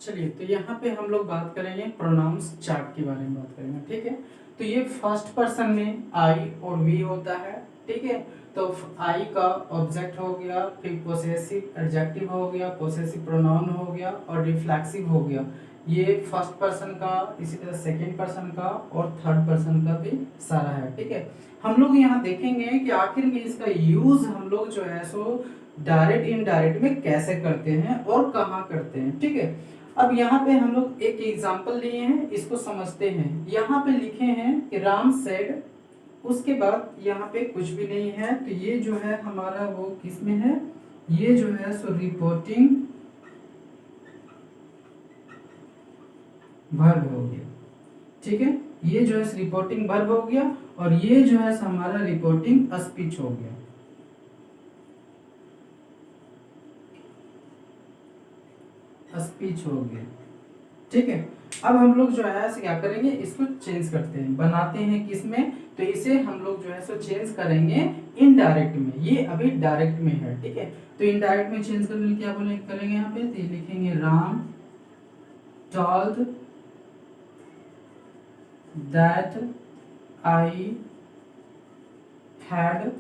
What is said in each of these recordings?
चलिए, तो यहाँ पे हम लोग बात करेंगे प्रोनाउंस चार्ट के बारे में बात करेंगे, ठीक है। तो ये फर्स्ट पर्सन में आई और वी होता है, ठीक है। तो आई का ऑब्जेक्ट हो गया, फिर पोसेसिव एडजेक्टिव हो गया, पोसेसिव प्रोनाउन हो गया और रिफ्लेक्सिव हो गया। ये फर्स्ट पर्सन का, इसी तरह सेकंड पर्सन का और थर्ड पर्सन का भी सारा है, ठीक है। हम लोग यहाँ देखेंगे कि आखिर में इसका यूज हम लोग जो है सो डायरेक्ट इनडायरेक्ट में कैसे करते हैं और कहाँ करते हैं, ठीक है। अब यहाँ पे हम लोग एक एग्जाम्पल लिए हैं, इसको समझते हैं। यहाँ पे लिखे हैं कि राम सेड, उसके बाद यहाँ पे कुछ भी नहीं है, तो ये जो है हमारा वो किस में है, ये जो है सो रिपोर्टिंग वर्ब हो गया, ठीक है। ये जो है रिपोर्टिंग वर्ब हो गया और ये जो है हमारा रिपोर्टिंग स्पीच हो गया, स्पीच हो गया, ठीक है। अब हम लोग जो है क्या करेंगे, इसको चेंज करते हैं, बनाते हैं किसमें, तो इसे हम लोग जो है सो चेंज करेंगे इनडायरेक्ट में। ये अभी डायरेक्ट में है, ठीक है। तो इनडायरेक्ट में चेंज करने के लिए क्या बोले करेंगे, यहाँ पे तो ये लिखेंगे Ram told that I had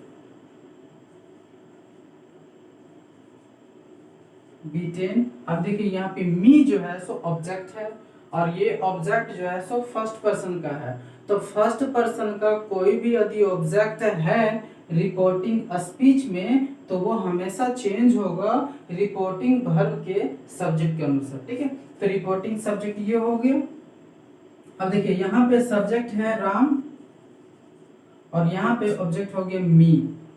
beaten. अब देखिए यहाँ पे मी जो है सो ऑब्जेक्ट है और ये ऑब्जेक्ट जो है सो फर्स्ट पर्सन का है। तो फर्स्ट पर्सन का कोई भी यदि ऑब्जेक्ट है रिपोर्टिंग स्पीच में, तो वो हमेशा चेंज होगा रिपोर्टिंग वर्ब के सब्जेक्ट के अनुसार, ठीक है। तो रिपोर्टिंग सब्जेक्ट ये हो गया। अब देखिए यहाँ पे सब्जेक्ट है राम और यहाँ पे ऑब्जेक्ट हो गया मी।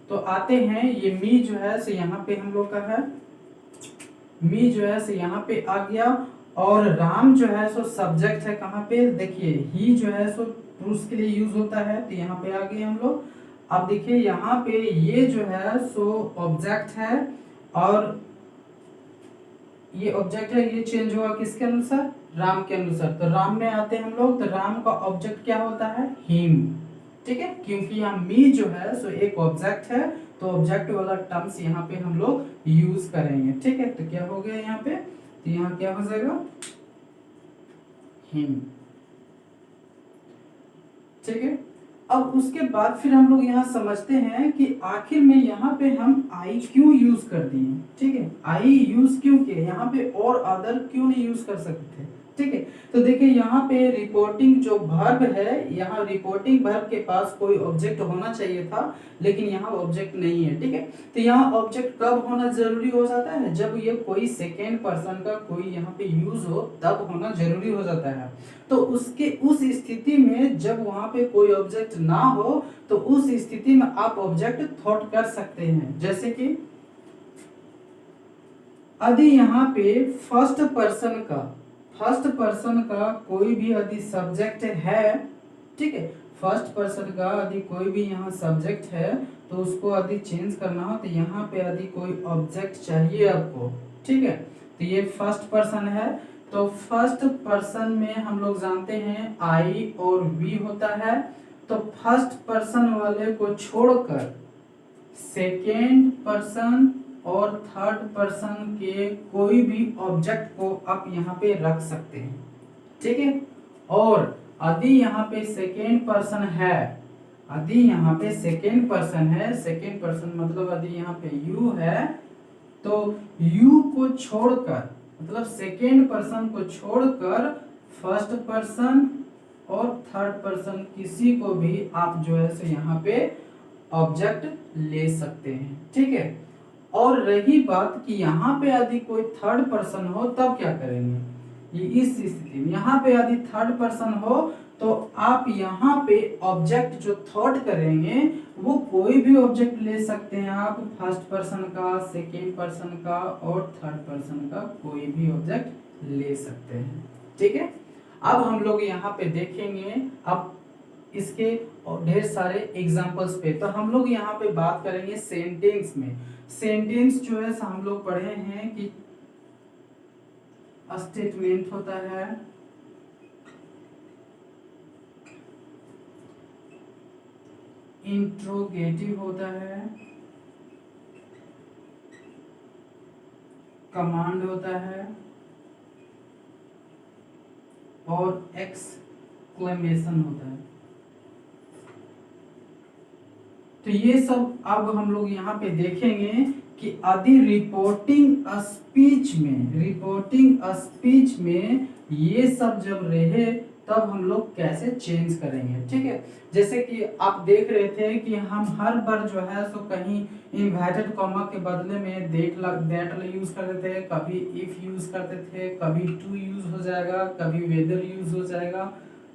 तो आते हैं, ये मी जो है सो यहाँ पे हम लोग का है, मी जो है सो यहाँ पे आ गया और राम जो है सो सब्जेक्ट है कहाँ पे, देखिए ही जो है सो पुरुष के लिए यूज होता है, तो यहाँ पे आ गए हम लोग। अब देखिए यहाँ पे ये जो है सो ऑब्जेक्ट है और ये ऑब्जेक्ट है, ये चेंज हुआ किसके अनुसार, राम के अनुसार। तो राम में आते हैं हम लोग, तो राम का ऑब्जेक्ट क्या होता है, हिम, ठीक है। क्योंकि यहाँ मी जो है सो एक ऑब्जेक्ट है, तो ऑब्जेक्ट वाला टर्म्स यहाँ पे हम लोग यूज करेंगे, ठीक है। तो क्या हो गया यहाँ पे, तो यहाँ क्या हो जाएगा, हिम, ठीक है। अब उसके बाद फिर हम लोग यहाँ समझते हैं कि आखिर में यहाँ पे हम आई क्यों यूज कर दिए, ठीक है। आई यूज क्यों किए यहाँ पे, और अदर क्यों नहीं यूज कर सकते, ठीक है। तो देखिए यहाँ पे रिपोर्टिंग जो वर्ब है, यहाँ रिपोर्टिंग वर्ब के पास कोई ऑब्जेक्ट होना चाहिए था, लेकिन यहाँ ऑब्जेक्ट नहीं है, ठीक है। तो यहाँ ऑब्जेक्ट कब होना जरूरी हो जाता है, जब ये कोई सेकेंड पर्सन का कोई यहाँ पे यूज हो, तब होना जरूरी हो जाता है। तो उसके उस स्थिति में जब वहां पे कोई ऑब्जेक्ट ना हो, तो उस स्थिति में आप ऑब्जेक्ट थॉट कर सकते हैं। जैसे कि यदि यहाँ पे फर्स्ट पर्सन का कोई भी यदि सब्जेक्ट है, ठीक है, फर्स्ट पर्सन का यदि कोई भी यहाँ सब्जेक्ट है, तो उसको यदि चेंज करना हो, तो यहाँ पे यदि कोई ऑब्जेक्ट चाहिए आपको, ठीक है। तो ये फर्स्ट पर्सन है, तो फर्स्ट पर्सन में हम लोग जानते हैं आई और वी होता है। तो फर्स्ट पर्सन वाले को छोड़कर सेकेंड पर्सन और थर्ड पर्सन के कोई भी ऑब्जेक्ट को आप यहाँ पे रख सकते हैं, ठीक है। और यदि यहाँ पे सेकेंड पर्सन है, यदि यहाँ पे सेकेंड पर्सन है, सेकेंड पर्सन मतलब यदि यहाँ पे यू है, तो यू को छोड़कर, मतलब सेकेंड पर्सन को छोड़कर फर्स्ट पर्सन और थर्ड पर्सन किसी को भी आप जो है सो यहाँ पे ऑब्जेक्ट ले सकते हैं, ठीक है। और रही बात कि यहाँ पे यदि कोई थर्ड पर्सन हो, तब क्या करेंगे, ये इस स्थिति में यहाँ पे यदि थर्ड पर्सन हो, तो आप यहाँ पे ऑब्जेक्ट जो थॉट करेंगे वो कोई भी ऑब्जेक्ट ले सकते हैं आप, फर्स्ट पर्सन का, सेकेंड पर्सन का और थर्ड पर्सन का कोई भी ऑब्जेक्ट ले सकते हैं, ठीक है। अब हम लोग यहाँ पे देखेंगे अब इसके ढेर सारे एग्जांपल्स पे। तो हम लोग यहाँ पे बात करेंगे सेंटेंस में। सेंटेंस जो है हम लोग पढ़े हैं कि स्टेटमेंट होता है, इंट्रोगेटिव होता है, कमांड होता है और एक्सक्लेमेशन होता है। तो ये सब अब हम लोग यहाँ पे देखेंगे कि यदि रिपोर्टिंग स्पीच में ये सब जब रहे तब हम लोग कैसे चेंज करेंगे, ठीक है। जैसे कि आप देख रहे थे कि हम हर बार जो है सो कहीं इन्वर्टेड कॉमा के बदले में दैट यूज करते थे, कभी इफ यूज करते थे, कभी टू यूज हो जाएगा, कभी वेदर यूज हो जाएगा।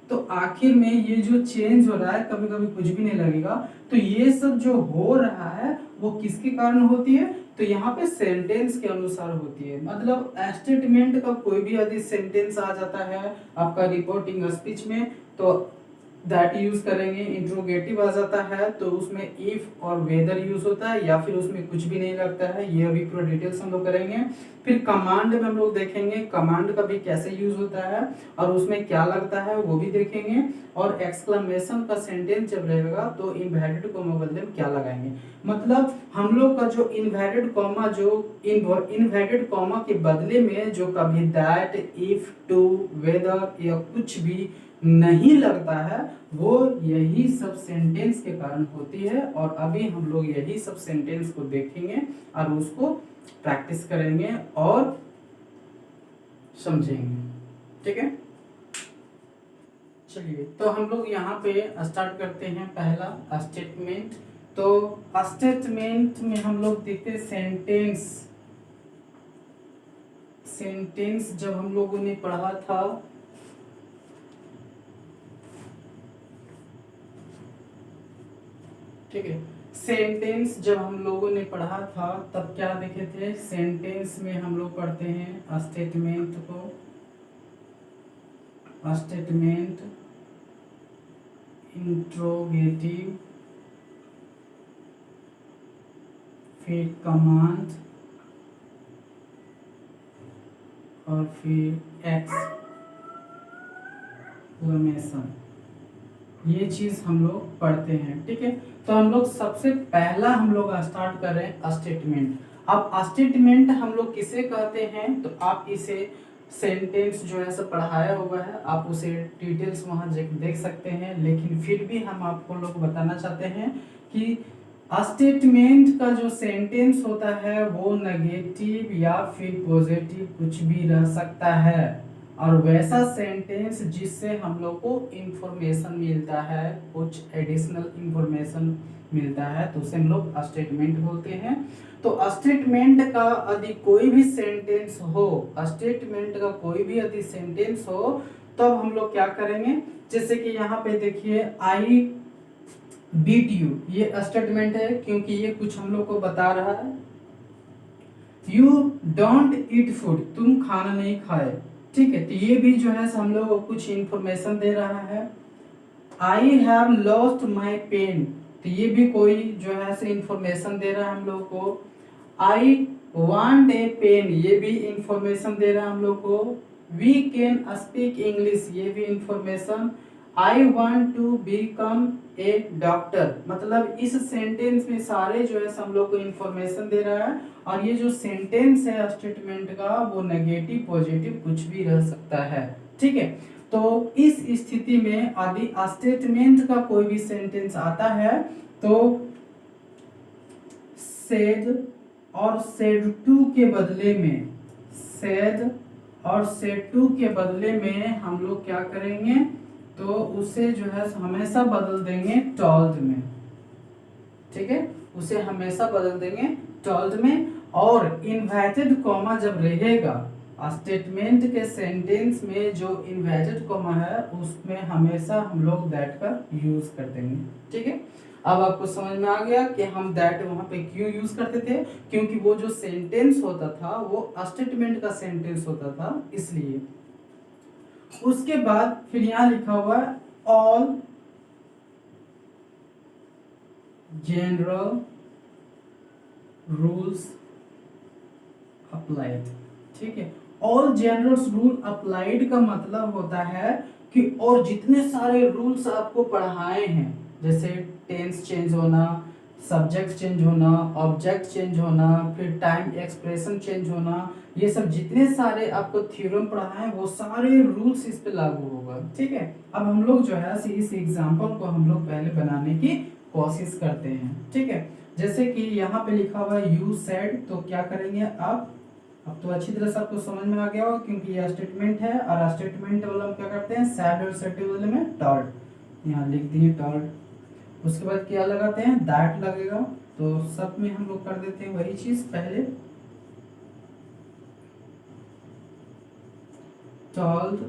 तो आखिर में ये जो चेंज हो रहा है कभी कभी कुछ भी नहीं लगेगा। तो ये सब जो हो रहा है वो किसके कारण होती है, तो यहाँ पे सेंटेंस के अनुसार होती है। मतलब स्टेटमेंट का कोई भी यदि सेंटेंस आ जाता है आपका रिपोर्टिंग स्पीच में तो दैट यूज करेंगे। इंट्रोगेटिव आ जाता है तो उसमें इफ और वेदर यूज होता है या फिर उसमें कुछ भी नहीं लगता है। ये अभी पूरा डिटेल्स हम लोग करेंगे। फिर कमांड में हम लोग देखेंगे कमांड का भी कैसे यूज होता है और उसमें क्या लगता है वो भी देखेंगे। और एक्सक्लेमेशन का सेंटेंस जब रहेगा तो इन्वर्टेड कॉमा बदले में क्या लगाएंगे। मतलब हम लोग का जो इन्वर्टेड कॉमा के बदले में जो कभी दैट, इफ, टू, वेदर या कुछ भी नहीं लगता है वो यही सब सेंटेंस के कारण होती है। और अभी हम लोग यही सब सेंटेंस को देखेंगे और उसको प्रैक्टिस करेंगे और समझेंगे, ठीक है। चलिए तो हम लोग यहाँ पे स्टार्ट करते हैं पहला स्टेटमेंट। तो स्टेटमेंट में हम लोग देखते सेंटेंस जब हम लोगों ने पढ़ा था ठीक है। सेंटेंस जब हम लोगों ने पढ़ा था तब क्या देखे थे, सेंटेंस में हम लोग पढ़ते हैं स्टेटमेंट को, स्टेटमेंट, इंट्रोगेटिव, फिर कमांड और फिर एक्सक्लेमेशन। ये चीज हम लोग पढ़ते हैं, ठीक है। तो हम लोग सबसे पहला हम लोग स्टार्ट कर रहे हैं स्टेटमेंट। अब स्टेटमेंट हम लोग किसे कहते हैं, तो आप इसे सेंटेंस जो है सब पढ़ाया हुआ है, आप उसे डिटेल्स वहां देख सकते हैं। लेकिन फिर भी हम आपको लोग बताना चाहते हैं कि स्टेटमेंट का जो सेंटेंस होता है वो नेगेटिव या फिर पॉजिटिव कुछ भी रह सकता है। और वैसा सेंटेंस जिससे हम लोग को इंफॉर्मेशन मिलता है, कुछ एडिशनल इंफॉर्मेशन मिलता है, तो उसे हम लोग स्टेटमेंट बोलते हैं। तो स्टेटमेंट का यदि कोई भी सेंटेंस हो, स्टेटमेंट का कोई भी यदि सेंटेंस हो तब हम लोग क्या करेंगे, जैसे कि यहाँ पे देखिए आई बीट यू, ये स्टेटमेंट है क्योंकि ये कुछ हम लोग को बता रहा है। यू डोंट ईट फूड, तुम खाना नहीं खाए, ठीक है। तो ये भी जो है हम लोग को कुछ इंफॉर्मेशन दे रहा है। I have lost my pen, तो ये भी कोई जो है से इंफॉर्मेशन दे रहा है हम लोग को। आई वांट ए पेन, ये भी इंफॉर्मेशन दे रहा है हम लोग को। वी कैन स्पीक इंग्लिश, ये भी information. I want to become a doctor, मतलब इस सेंटेंस में सारे जो है हम लोग को इंफॉर्मेशन दे रहा है। और ये जो सेंटेंस है स्टेटमेंट का वो नेगेटिव पॉजिटिव कुछ भी रह सकता है, ठीक है। तो इस स्थिति में यदि स्टेटमेंट का कोई भी सेंटेंस आता है तो सेड और सेड टू के बदले में, सेड और सेड टू के बदले में हम लोग क्या करेंगे, तो उसे जो है हमेशा बदल देंगे टोल्ड में, ठीक है। उसे हमेशा बदल देंगे टोल्ड में। और इन्वर्टेड कॉमा जब रहेगा स्टेटमेंट के सेंटेंस में, जो इन्वर्टेड कॉमा है उसमें हमेशा हम लोग दैट का यूज कर देंगे, ठीक है। अब आपको समझ में आ गया कि हम दैट वहां पे क्यों यूज करते थे, क्योंकि वो जो सेंटेंस होता था वो स्टेटमेंट का सेंटेंस होता था, इसलिए। उसके बाद फिर यहां लिखा हुआ है ऑल जनरल रूल्स अप्लाइड, ठीक है। ऑल जनरल रूल अप्लाइड का मतलब होता है कि और जितने सारे रूल्स आपको पढ़ाए हैं, जैसे टेंस चेंज होना, सब्जेक्ट चेंज होना, ऑब्जेक्ट चेंज होना, फिर टाइम एक्सप्रेशन चेंज होना, ये सब जितने सारे आपको थ्योरम पढ़ा है वो सारे रूल्स इस पे लागू होगा। ठीक है, अब हम लोग जो है इस एग्जाम्पल को हम लोग पहले बनाने की कोशिश करते हैं। ठीक है, जैसे कि यहाँ पे लिखा हुआ है यू सेड, तो क्या करेंगे आप, अब तो अच्छी तरह से आपको समझ में आ गया होगा क्योंकि ये स्टेटमेंट है, और स्टेटमेंट वाला हम क्या करते हैं, सैड और सेड वाले में टॉल्ड, यहाँ लिख दिए टॉल्ड। उसके बाद क्या लगाते हैं, दैट लगेगा, तो सब में हम लोग कर देते हैं वही चीज पहले, टॉल्ड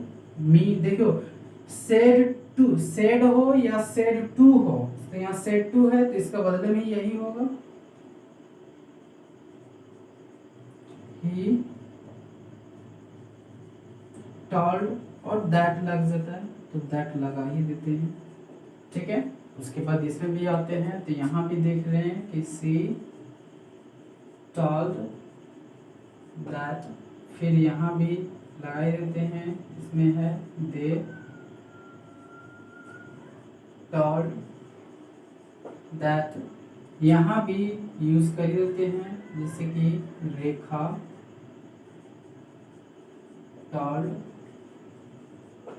मी। देखो सेड टू, सेड हो या सेड टू हो, तो यहाँ सेड टू है तो इसका बदले में यही होगा, ही टॉल्ड, और दैट लग जाता है तो दैट लगा ही देते हैं। ठीक है, उसके बाद इसमें भी आते हैं तो यहाँ भी देख रहे हैं कि सी टॉल्ड दैट, फिर यहाँ भी लगा देते हैं, इसमें है दे टॉल्ड दैट, यहाँ भी यूज कर देते हैं जैसे कि रेखा टॉल्ड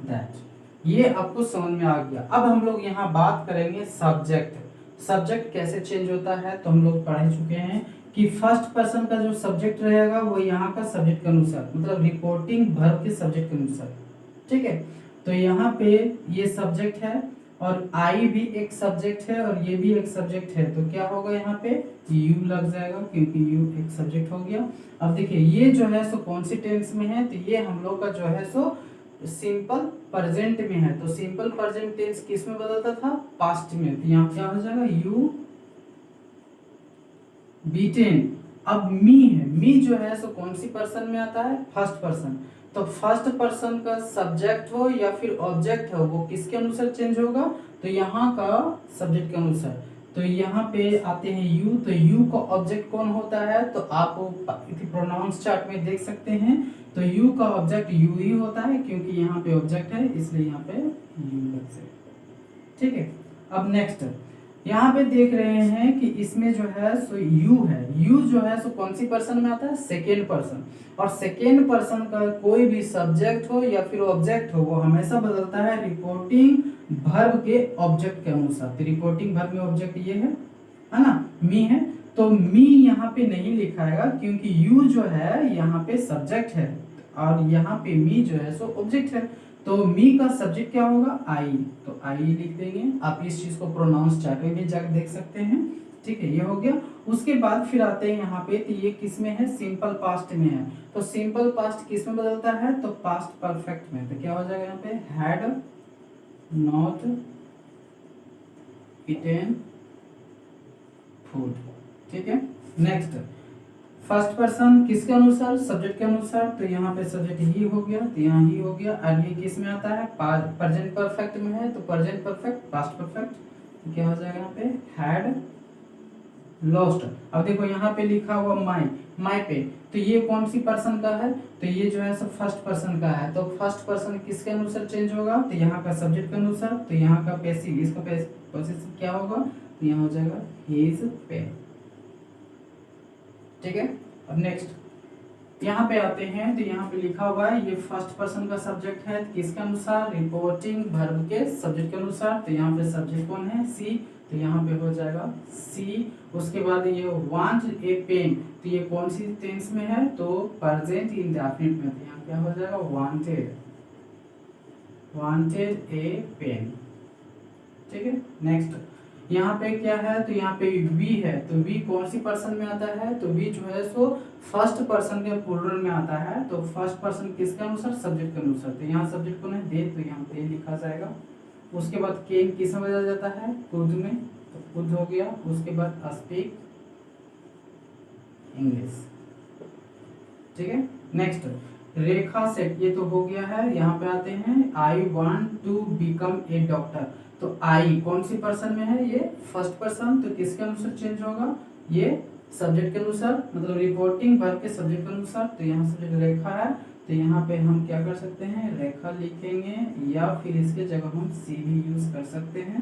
दैट। ये आपको समझ में आ गया। अब हम लोग यहाँ बात करेंगे सब्जेक्ट। सब्जेक्ट कैसे चेंज होता है तो हम लोग पढ़ चुके हैं कि फर्स्ट पर्सन का जो सब्जेक्ट रहेगा वो यहाँ का सब्जेक्ट के अनुसार, मतलब रिपोर्टिंग वर्ब के सब्जेक्ट के अनुसार। ठीक है, तो यहाँ पे ये सब्जेक्ट है और आई भी एक सब्जेक्ट है और ये भी एक सब्जेक्ट है, तो क्या होगा यहाँ पे यू लग जाएगा क्योंकि यू एक सब्जेक्ट हो गया। अब देखिए ये जो है सो कौन सी टेंस में है, तो ये हम लोग का जो है सो सिंपल प्रेजेंट में है। तो सिंपल प्रेजेंट टेंस किस में बदलता था, पास्ट में, तो यहाँ क्या हो जाएगा यू बीटेन। अब मी है, मी जो है सो कौन सी पर्सन में आता है, फर्स्ट पर्सन, तो फर्स्ट पर्सन का सब्जेक्ट हो या फिर ऑब्जेक्ट हो वो किसके अनुसार चेंज होगा, तो यहाँ का सब्जेक्ट के अनुसार। तो यहाँ पे आते हैं यू, तो यू का ऑब्जेक्ट कौन होता है, तो आप प्रोनाउंस चार्ट में देख सकते हैं, तो यू का ऑब्जेक्ट यू ही होता है क्योंकि यहाँ पे ऑब्जेक्ट है इसलिए यहाँ पे यू लग जाएगा। ठीक है, अब नेक्स्ट यहाँ पे देख रहे हैं कि इसमें जो है सो यू है, यू जो है सो कौन सी पर्सन में आता है, सेकेंड पर्सन, और सेकेंड पर्सन का कोई भी सब्जेक्ट हो या फिर ऑब्जेक्ट हो वो हमेशा बदलता है रिपोर्टिंग वर्ब के ऑब्जेक्ट के अनुसार। तो रिपोर्टिंग वर्ब में ऑब्जेक्ट ये है ना, मी है, तो मी यहाँ पे नहीं लिखाएगा क्योंकि यू जो है यहाँ पे सब्जेक्ट है और यहाँ पे मी जो है सो ऑब्जेक्ट है, तो मी का सब्जेक्ट क्या होगा, आई, तो आई लिख देंगे। आप इस चीज को प्रोनाउंस चार्ट में भी जाकर देख सकते हैं। ठीक है, ये हो गया। उसके बाद फिर आते हैं यहाँ पे, तो ये किस में है, सिंपल पास्ट में है, तो सिंपल पास्ट किस में बदलता है, तो पास्ट परफेक्ट में, तो क्या हो जाएगा यहाँ पे, हैड नॉट ईटेन फूड। ठीक है, नेक्स्ट फर्स्ट पर्सन किसके अनुसार, सब्जेक्ट के अनुसार, तो यहाँ पे सब्जेक्ट ही हो गया, तो यहाँ ही हो गया। और ये किस में आता है, प्रेजेंट परफेक्ट में है, तो प्रेजेंट परफेक्ट पास्ट परफेक्ट, तो क्या हो जाएगा यहाँ पे, हैड लॉस्ट। अब देखो यहाँ पे लिखा हुआ माई, माई पे, तो ये कौन सी पर्सन का है, तो ये जो है सब फर्स्ट पर्सन का है, तो फर्स्ट पर्सन किसके अनुसार चेंज होगा, तो यहाँ का सब्जेक्ट के अनुसार, तो यहाँ का पैसिव, इसका पैसिव क्या होगा, तो यहाँ हो जाएगा हिज पे। ठीक है, अब नेक्स्ट यहाँ पे आते हैं, तो यहाँ पे लिखा हुआ है ये फर्स्ट पर्सन का सब्जेक्ट है, किसके अनुसार, रिपोर्टिंग वर्ब के सब्जेक्ट के अनुसार, तो यहाँ पे सब्जेक्ट कौन है, सी, तो यहाँ पे हो जाएगा सी। उसके बाद ये वांट ए पेन, तो ये कौन सी टेंस में है, तो प्रेजेंट इंडेफिनिट में, तो यहाँ क्या हो जाएगा, वांटेड, वांटेड ए पेन। ठीक है, नेक्स्ट यहाँ पे क्या है, तो यहाँ पे वी है, तो वी कौन सी पर्सन में आता है, तो वी जो है सो फर्स्ट पर्सन के प्लूरल में आता है, तो फर्स्ट पर्सन किसके अनुसार, सब्जेक्ट के अनुसार, तो यहाँ सब्जेक्ट कौन है, दे, तो यहाँ दे लिखा जाएगा। उसके बाद केन किस में बदल जाता है, खुद में, तो खुद हो गया। उसके बाद स्पीक इंग्लिश। ठीक है, नेक्स्ट रेखा सेट, ये तो हो गया है। यहाँ पे आते हैं, I want to become a doctor, तो आई कौन सी पर्सन में है, ये फर्स्ट पर्सन, तो किसके अनुसार चेंज होगा, ये सब्जेक्ट के अनुसार, मतलब रिपोर्टिंग वर्ब के सब्जेक्ट के अनुसार, तो यहाँ सब्जेक्ट रेखा है, तो यहाँ पे हम क्या कर सकते हैं, रेखा लिखेंगे या फिर इसके जगह हम सी भी यूज कर सकते हैं।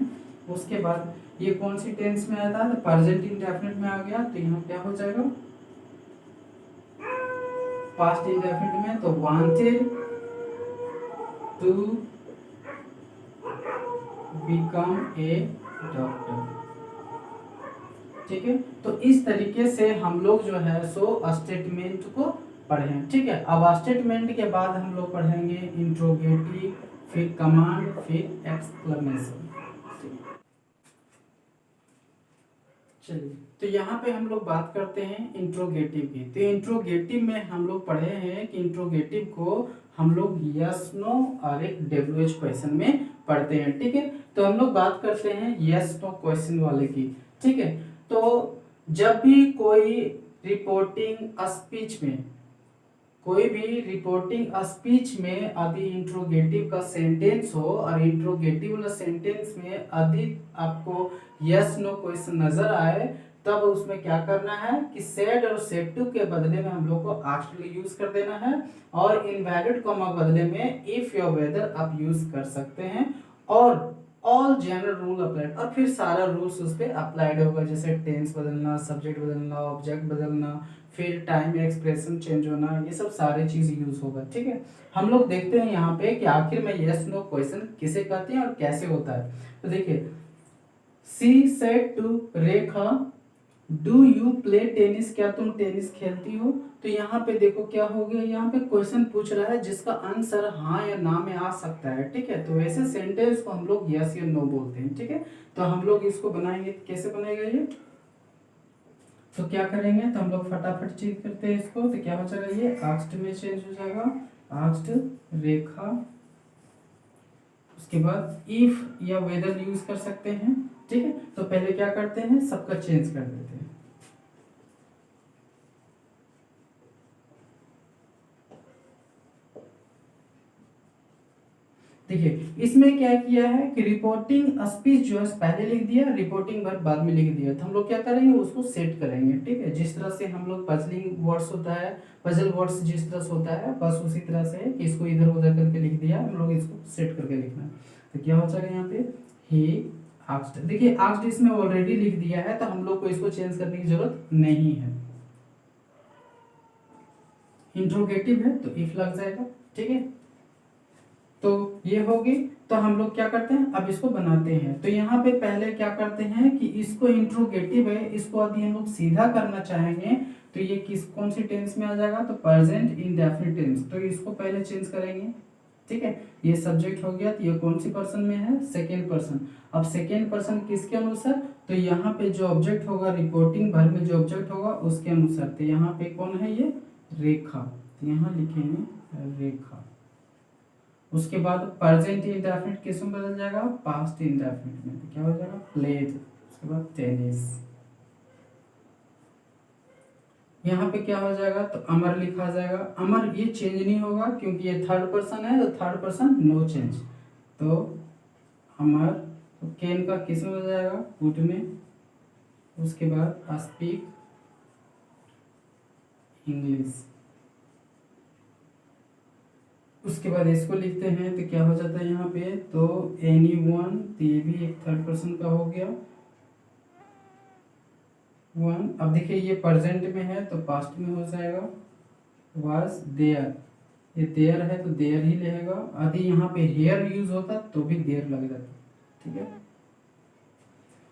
उसके बाद ये कौन सी टेंस में आया था, तो प्रेजेंट इंडेफिनिट में आ गया, तो यहाँ क्या हो जाएगा पास्ट इंडेफिनिट में, तो wanted to become a doctor. ठीक है, तो इस तरीके से हम लोग जो है सो स्टेटमेंट को पढ़े। ठीक है, अब स्टेटमेंट के बाद हम लोग पढ़ेंगे इंट्रोगेटिव, फिर कमांड, फिर एक्सक्लेमेशन। चलिए, तो यहाँ पे हम लोग बात करते हैं इंट्रोगेटिव की। तो इंट्रोगेटिव में हम लोग पढ़े हैं कि इंट्रोगेटिव को हम लोग यस नो और एक डब्ल्यूएच क्वेश्चन में पढ़ते हैं। ठीक है, तो हम लोग बात करते हैं यस नो क्वेश्चन वाले की। ठीक है, तो जब भी कोई रिपोर्टिंग स्पीच में, कोई भी रिपोर्टिंग स्पीच में यदि इंट्रोगेटिव का सेंटेंस हो और इंट्रोगेटिव वाला सेंटेंस में यदि आपको यस नो क्वेश्चन नजर आए, तब उसमें क्या करना है कि सेड और सेड टू के बदले में हम लोग को आस्क्ड यूज कर देना है, और इनवैलिड कॉमा बदले में इफ या वेदर आप यूज कर सकते हैं, और ऑल जनरल रूल अप्लाइड, और फिर सारा रूल्स उस पर अप्लाइड होगा, जैसे टेंस बदलना, सब्जेक्ट बदलना, ऑब्जेक्ट बदलना, फिर टाइम एक्सप्रेशन चेंज होना, ये सब सारे चीज यूज होगा। ठीक है, हम लोग देखते हैं यहाँ पे कि आखिर में यस नो क्वेश्चन किसे कहते हैं और कैसे होता है। तो देखिए, she said to Rekha do you play tennis, क्या तुम टेनिस खेलती हो। तो यहाँ पे देखो क्या हो गया, यहाँ पे क्वेश्चन पूछ रहा है जिसका आंसर हाँ या ना में आ सकता है। ठीक है, तो वैसे सेंटेंस को हम लोग यस या नो बोलते हैं। ठीक है, तो हम लोग इसको बनाएंगे, कैसे बनेगा ये, तो क्या करेंगे, तो हम लोग फटाफट चेंज करते हैं इसको। तो क्या हो जाएगा, ये आस्क्ड में चेंज हो जाएगा, आस्क्ड रेखा, उसके बाद इफ या वेदर यूज कर सकते हैं। ठीक है, तो पहले क्या करते हैं, सबका चेंज कर देते हैं। देखिए, इसमें क्या किया है कि रिपोर्टिंग स्पीच जो है पहले लिख दिया, रिपोर्टिंग वर्ब बाद में लिख दिया। तो हम लोग क्या करेंगे, उसको सेट करेंगे। ठीक है, जिस तरह से हम लोग पजलिंग वर्ड्स होता है, पजल वर्ड्स जिस तरह से होता है, बस उसी तरह से कि इसको इधर उधर करके लिख दिया, हम लोग इसको सेट करके लिखना है। तो क्या हो जाएगा यहाँ पे, ही आस्क्ड। देखिए, आस्क्ड इसमें ऑलरेडी लिख दिया है, तो हम लोग को इसको चेंज करने की जरूरत नहीं है। इंट्रोगेटिव है तो इफ लग जाएगा। ठीक है, तो ये होगी। तो हम लोग क्या करते हैं, अब इसको बनाते हैं। तो यहाँ पे पहले क्या करते हैं कि इसको इंट्रोगेटिव है, इसको यदि हम लोग सीधा करना चाहेंगे तो ये किस कौन सी टेंस में आ जाएगा, तो प्रेजेंट इंडेफिनिट टेंस। तो इसको पहले चेंज करेंगे। ठीक है, ये सब्जेक्ट हो गया, तो ये कौन सी पर्सन में है, सेकेंड पर्सन। अब सेकेंड पर्सन किसके अनुसार, तो यहाँ पे जो ऑब्जेक्ट होगा, रिपोर्टिंग भर में जो ऑब्जेक्ट होगा उसके अनुसार। तो यहाँ पे कौन है, ये रेखा, तो यहाँ लिखेंगे रेखा। उसके बाद प्रेजेंट इंडेफिनिट किस में बदल जाएगा, पास्ट इंडेफिनिट में। तो क्या हो जाएगा, प्लेड। उसके बाद टेनिस। यहाँ पे क्या हो जाएगा, तो अमर लिखा जाएगा। अमर ये चेंज नहीं होगा क्योंकि ये थर्ड पर्सन है, तो थर्ड पर्सन नो चेंज। तो अमर, तो केन का किस में बदल जाएगा, वुड में। उसके बाद स्पीक इंग्लिश। उसके बाद इसको लिखते हैं, तो क्या हो जाता है यहाँ पे, तो एनी वन, तो ये भी एक थर्ड पर्सन का हो गया, वन। अब देखिए ये प्रेजेंट में है तो पास्ट में हो जाएगा, वाज देयर। ये देयर है तो देयर ही रहेगा। यदि यहाँ पे हेयर यूज होता तो भी देयर लग जाता। ठीक है,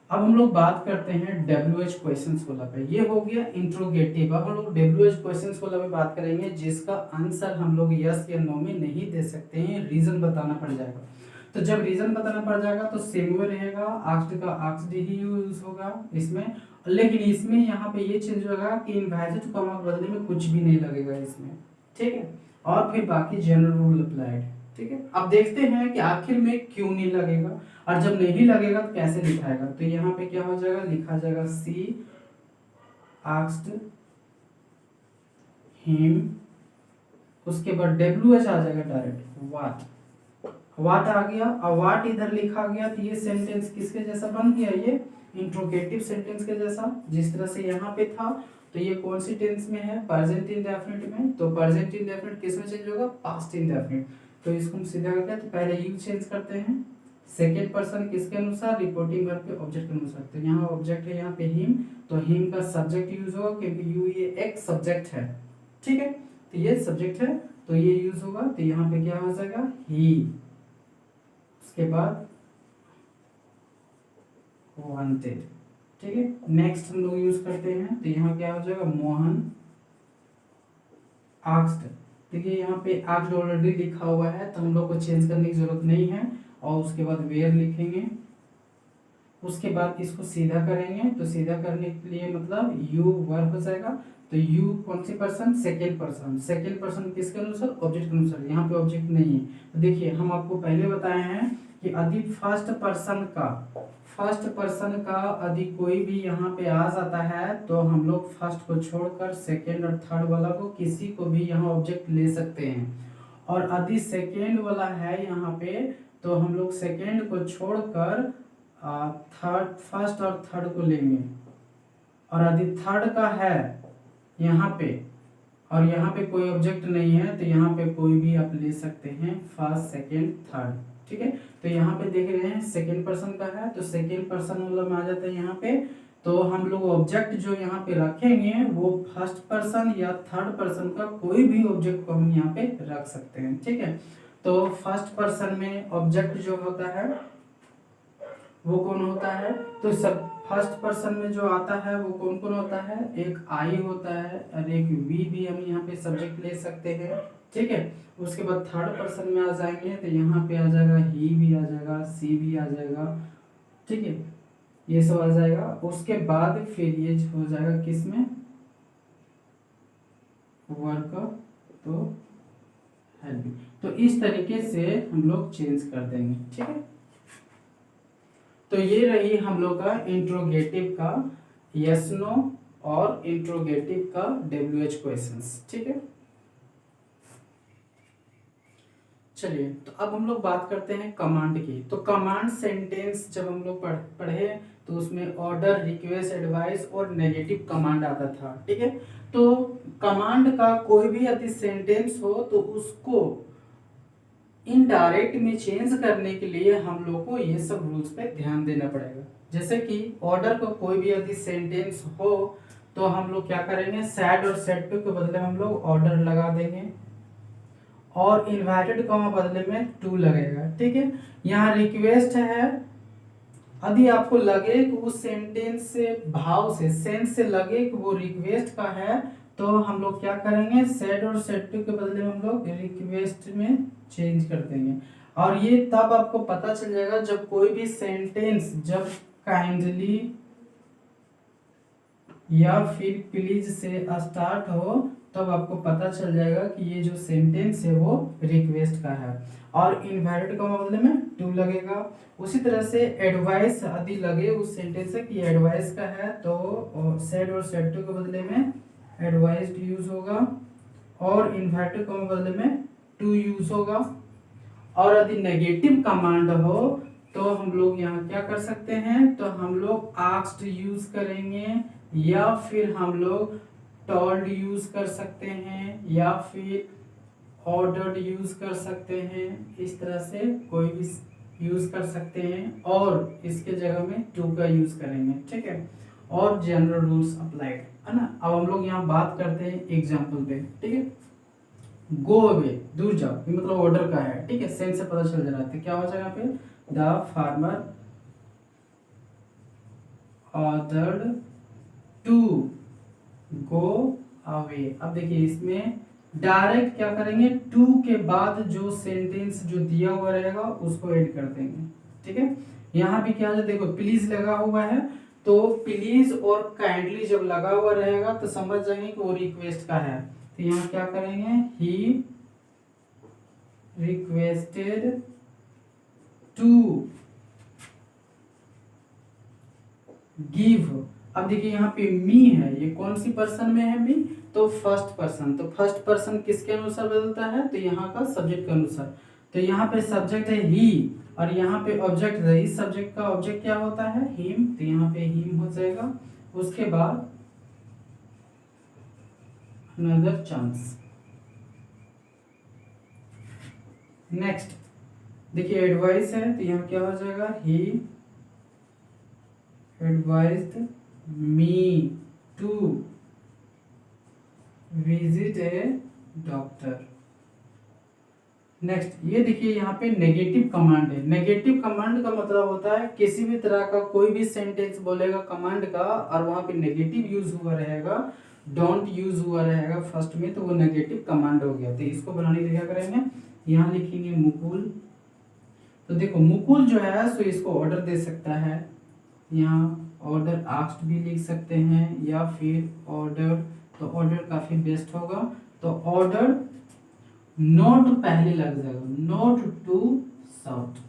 अब हम लोग बात करते हैं WH क्वेश्चंस वाला पे। ये हो गया इंट्रोगेटिव। अब हम लोग WH क्वेश्चंस वाला पे बात करेंगे जिसका आंसर हम लोग यस या नो में नहीं दे सकते हैं, रीजन बताना पड़ जाएगा। तो जब रीजन बताना पड़ जाएगा तो सेम वे रहेगा, आस्क्ड का आस्क्ड ही यूज होगा इसमें। लेकिन इसमें यहाँ पे ये चेंज होगा कि इनवैलिड कॉमा के बदले में कुछ भी नहीं लगेगा इसमें। ठीक है, और फिर बाकी जनरल रूल अप्लाइड। ठीक है, अब देखते हैं कि आखिर में क्यों नहीं लगेगा, और जब नहीं लगेगा तो कैसे लिखाएगा। तो यहाँ पे क्या हो जाएगा, लिखा जाएगा सी आस्क्ड हिम। उसके बाद WH आ जाएगा डायरेक्ट, व्हाट। व्हाट आ गया, और व्हाट इधर लिखा गया, तो ये सेंटेंस किसके जैसा बन गया, ये इंट्रोगेटिव सेंटेंस के जैसा, जिस तरह से यहाँ पे था। तो ये कौन सी टेंस में है, प्रेजेंट इंडेफिनिट में। तो प्रेजेंट इंडेफिनिट किस में चेंज होगा, पास्ट इंडेफिनिट। तो इसको हम सीधा करके, तो पहले यू चेंज करते हैं, सेकेंड पर्सन किसके अनुसार, रिपोर्टिंग वर्ब के ऑब्जेक्ट के अनुसार। तो यहाँ ऑब्जेक्ट है यहाँ पे हिम, तो हिम का सब्जेक्ट यूज होगा क्योंकि यू ये एक सब्जेक्ट है, ठीक है। तो ये सब्जेक्ट है तो ये यूज होगा, तो यहाँ पे क्या हो जाएगा ही। उसके बाद वांटेड, ठीक है। नेक्स्ट हम लोग यूज करते हैं, तो यहाँ क्या हो जाएगा मोहन आस्क्ड। देखिए यहाँ पे आस्क्ड ऑलरेडी लिखा हुआ है तो हम लोग को चेंज करने की जरूरत नहीं है। और उसके बाद वेयर लिखेंगे, उसके बाद इसको सीधा करेंगे, तो सीधा करने के लिए मतलब यू वर्ब हो जाएगा। तो यू कौन सी person, second person. Second person किसके अनुसार, ऑब्जेक्ट के अनुसार। यहाँ पे ऑब्जेक्ट नहीं है, तो देखिए हम आपको पहले बताए हैं कि यदि फर्स्ट पर्सन का यदि कोई भी यहाँ पे आ जाता है तो हम लोग फर्स्ट को छोड़कर सेकेंड और थर्ड वाला को किसी को भी यहाँ ऑब्जेक्ट ले सकते हैं। और यदि सेकेंड वाला है यहाँ पे तो हम लोग सेकेंड को छोड़कर थर्ड, फर्स्ट और थर्ड को लेंगे। और यदि थर्ड का है यहाँ पे और यहाँ पे कोई ऑब्जेक्ट नहीं है तो यहाँ पे कोई भी आप ले सकते हैं, फर्स्ट सेकेंड थर्ड, ठीक है। तो यहाँ पे देख रहे हैं सेकेंड पर्सन का है तो सेकेंड पर्सन वाला में आ जाता है यहाँ पे। तो हम लोग ऑब्जेक्ट जो यहाँ पे रखेंगे वो फर्स्ट पर्सन या थर्ड पर्सन का कोई भी ऑब्जेक्ट को हम यहाँ पे रख सकते हैं, ठीक है। तो फर्स्ट पर्सन में ऑब्जेक्ट जो होता है वो कौन होता है, तो सब फर्स्ट पर्सन में जो आता है वो कौन कौन होता है, एक आई होता है और एक वी भी हम यहाँ पे सब्जेक्ट ले सकते हैं, ठीक है। उसके बाद थर्ड पर्सन में आ जाएंगे तो यहाँ पे आ जाएगा ही भी आ जाएगा, सी भी आ जाएगा, ठीक है, ये सब आ जाएगा। उसके बाद फिर ये हो जाएगा किसमें, वर्क, तो हेल्प। तो इस तरीके से हम लोग चेंज कर देंगे, ठीक है। तो ये रही हम लोग का इंट्रोगेटिव का यस नो और इंट्रोगेटिव का WH क्वेश्चंस, ठीक है। चलिए तो अब हम लोग बात करते हैं कमांड की। तो कमांड सेंटेंस जब हम लोग पढ़े तो उसमें ऑर्डर, रिक्वेस्ट, एडवाइस और नेगेटिव कमांड आता था, ठीक है। तो कमांड का कोई भी यदि सेंटेंस हो तो उसको इनडायरेक्ट में चेंज करने के लिए हम लोग को ये सब रूल्स पे ध्यान देना पड़ेगा। जैसे कि ऑर्डर का कोई भी यदि सेंटेंस हो तो हम लोग क्या करेंगे, सैड और सेड टू के बदले हम लोग ऑर्डर लगा देंगे और इन्वर्टेड कॉमा बदले में टू लगेगा, ठीक है। यहाँ रिक्वेस्ट है, यदि आपको लगे कि उस सेंटेंस से भाव से सेंस से लगे कि वो रिक्वेस्ट का है तो हम लोग क्या करेंगे, सेड और सेड टू के बदले में हम लोग रिक्वेस्ट में चेंज कर देंगे। और ये तब आपको पता चल जाएगा जब कोई भी सेंटेंस जब काइंडली या फिर प्लीज से स्टार्ट हो तब आपको पता चल जाएगा कि ये जो सेंटेंस है वो रिक्वेस्ट का है। और इनवैलिड का बदले में टू लगेगा। उसी तरह से एडवाइस यदि लगे उस सेंटेंस से कि एडवाइस का है तो सेड और सेड टू के बदले में एडवाइस्ड यूज होगा और इन्वर्टेड कॉमा बदले में टू यूज होगा। और यदि नेगेटिव कमांड हो तो हम लोग यहाँ क्या कर सकते हैं, तो हम लोग आस्क्ड यूज करेंगे या फिर हम लोग टोल्ड यूज कर सकते हैं या फिर ऑर्डर्ड यूज कर सकते हैं। इस तरह से कोई भी यूज कर सकते हैं और इसके जगह में टू का यूज करेंगे, ठीक है। और जनरल रूल्स अप्लाइड है ना। अब हम लोग यहाँ बात करते हैं एग्जाम्पल पे, ठीक है। गो अवे, दूर जाओ, ये मतलब ऑर्डर का है, ठीक है। सेंस से पता चल जा रहा है क्या हो जाएगा यहाँ पे, the farmer ordered to go away. अब देखिए इसमें डायरेक्ट क्या करेंगे, टू के बाद जो सेंटेंस जो दिया हुआ रहेगा उसको ऐड कर देंगे, ठीक है। यहाँ भी क्या है, देखो प्लीज लगा हुआ है तो प्लीज और काइंडली जब लगा हुआ रहेगा तो समझ जाएंगे कि वो रिक्वेस्ट का है। तो यहाँ क्या करेंगे, ही रिक्वेस्टेड टू गिव। अब देखिए यहाँ पे मी है, ये कौन सी पर्सन में है मी, तो फर्स्ट पर्सन। तो फर्स्ट पर्सन किसके अनुसार बदलता है, तो यहाँ का सब्जेक्ट के अनुसार। तो यहाँ पे सब्जेक्ट है ही और यहाँ पे ऑब्जेक्ट है, इस सब्जेक्ट का ऑब्जेक्ट क्या होता है, हिम। तो यहाँ पे हिम हो जाएगा। उसके बाद अनदर चांस। नेक्स्ट देखिए एडवाइस है तो यहाँ क्या हो जाएगा, he advised me to visit a doctor. Next ये देखिए यहाँ पे नेगेटिव कमांड है। नेगेटिव कमांड का मतलब होता है किसी भी तरह का कोई भी सेंटेंस बोलेगा कमांड का और वहां पे नेगेटिव यूज हुआ रहेगा, डोंट यूज हुआ रहेगा फर्स्ट में, तो वो नेगेटिव कमांड हो गया। तो इसको बनाने के लिए क्या करेंगे, यहाँ लिखेंगे मुकुल। तो देखो मुकुल जो है सो इसको ऑर्डर दे सकता है, यहाँ ऑर्डर आस्क्ड भी लिख सकते हैं या फिर ऑर्डर, तो ऑर्डर काफी बेस्ट होगा। तो ऑर्डर नोट पहले लग जाएगा, नोट टू साउथ,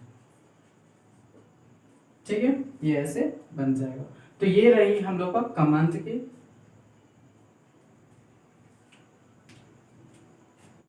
ठीक है, ये ऐसे बन जाएगा। तो ये रही हम लोग का कमांड की